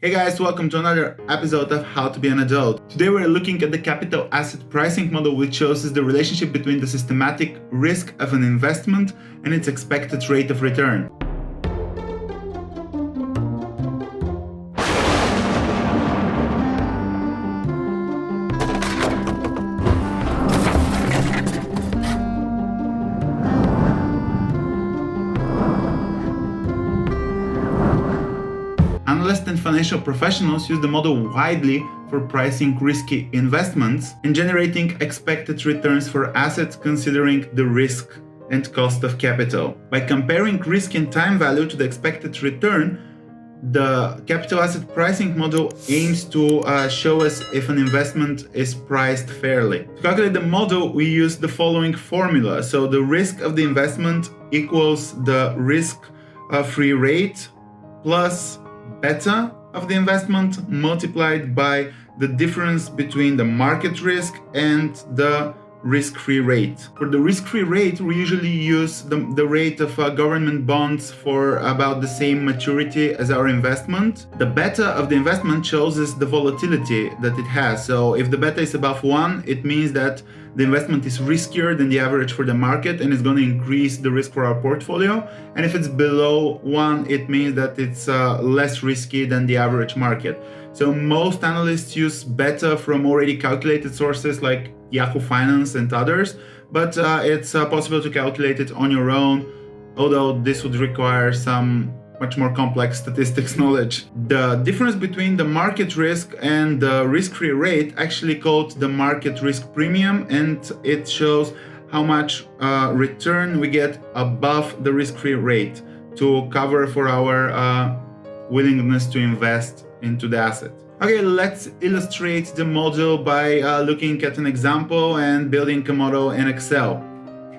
Hey guys, welcome to another episode of How to Be an Adult. Today we're looking at the capital asset pricing model, which shows the relationship between the systematic risk of an investment and its expected rate of return. Analysts and financial professionals use the model widely for pricing risky investments and generating expected returns for assets considering the risk and cost of capital. By comparing risk and time value to the expected return, the capital asset pricing model aims to show us if an investment is priced fairly. To calculate the model, we use the following formula. So the risk of the investment equals the risk-free rate plus beta of the investment multiplied by the difference between the market risk and the risk-free rate. For the risk-free rate, we usually use the rate of government bonds for about the same maturity as our investment. The beta of the investment shows us the volatility that it has. So if the beta is above 1, it means that the investment is riskier than the average for the market and is going to increase the risk for our portfolio. And if it's below 1, it means that it's less risky than the average market. So most analysts use beta from already calculated sources like Yahoo Finance and others, but it's possible to calculate it on your own, although this would require some much more complex statistics knowledge. The difference between the market risk and the risk-free rate actually called the market risk premium, and it shows how much return we get above the risk-free rate to cover for our willingness to invest into the asset. Okay, let's illustrate the model by looking at an example and building a model in Excel.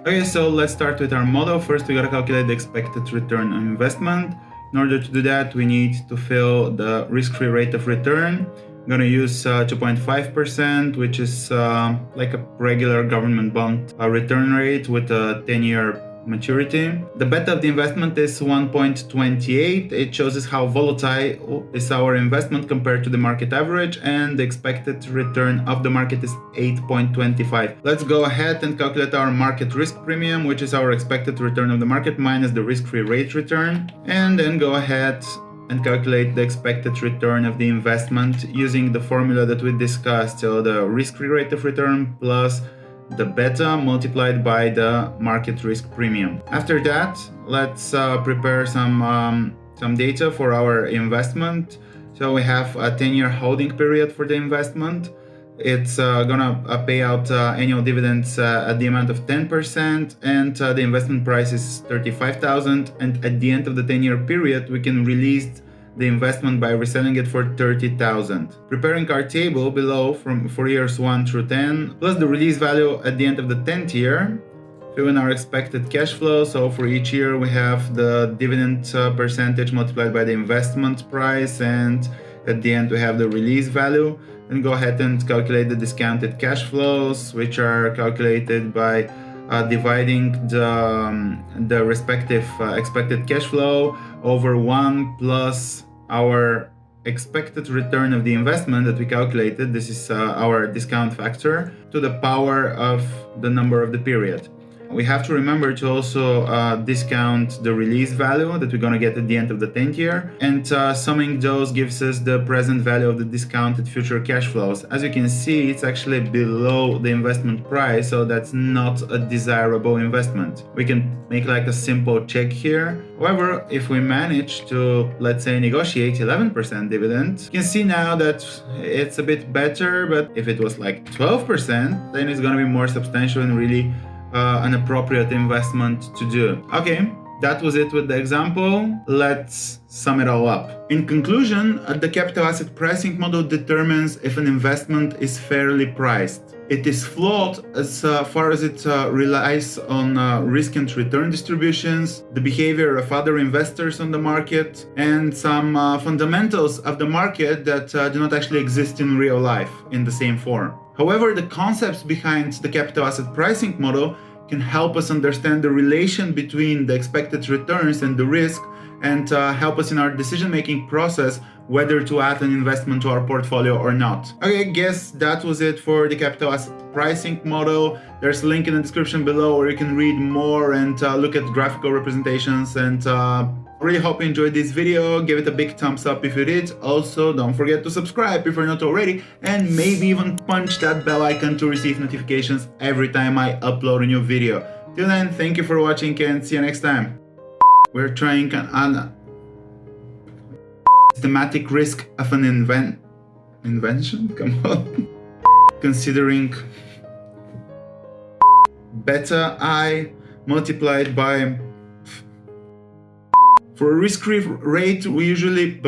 Okay, so let's start with our model. First, we gotta calculate the expected return on investment. In order to do that, we need to fill the risk-free rate of return. I'm gonna use 2.5%, which is like a regular government bond return rate with a 10-year maturity. The beta of the investment is 1.28. It shows us how volatile is our investment compared to the market average, and the expected return of the market is 8.25. Let's go ahead and calculate our market risk premium, which is our expected return of the market minus the risk-free rate return, and then go ahead and calculate the expected return of the investment using the formula that we discussed. So the risk-free rate of return plus the beta multiplied by the market risk premium. After that, let's prepare some data for our investment. So we have a 10-year holding period for the investment. It's gonna pay out annual dividends at the amount of 10%, and the investment price is $35,000. And at the end of the 10-year period, we can release the investment by reselling it for $30,000. Preparing our table below for years 1 through 10, plus the release value at the end of the 10th year, fill in our expected cash flow. So for each year we have the dividend percentage multiplied by the investment price, and at the end we have the release value. And go ahead and calculate the discounted cash flows, which are calculated by dividing the respective expected cash flow over 1 plus our expected return of the investment that we calculated. This is our discount factor to the power of the number of the period. We have to remember to also discount the release value that we're going to get at the end of the 10th year, and summing those gives us the present value of the discounted future cash flows. As you can see, it's actually below the investment price, so that's not a desirable investment. We can make like a simple check here. However, if we manage to, let's say, negotiate 11% dividend, you can see now that it's a bit better, but if it was like 12%, then it's going to be more substantial and really an appropriate investment to do. Okay, that was it with the example. Let's sum it all up. In conclusion, the capital asset pricing model determines if an investment is fairly priced. It is flawed as far as it relies on risk and return distributions, the behavior of other investors on the market, and some fundamentals of the market that do not actually exist in real life in the same form. However, the concepts behind the capital asset pricing model can help us understand the relation between the expected returns and the risk and help us in our decision-making process whether to add an investment to our portfolio or not. Okay, I guess that was it for the capital asset pricing model. There's a link in the description below where you can read more and look at graphical representations, and really hope you enjoyed this video. Give it a big thumbs up if you did. Also, don't forget to subscribe if you're not already, and maybe even punch that bell icon to receive notifications every time I upload a new video. Till then, thank you for watching and see you next time. We're trying an systematic risk of an invention? Come on. Considering beta I multiplied by... For a risk-free rate, we usually...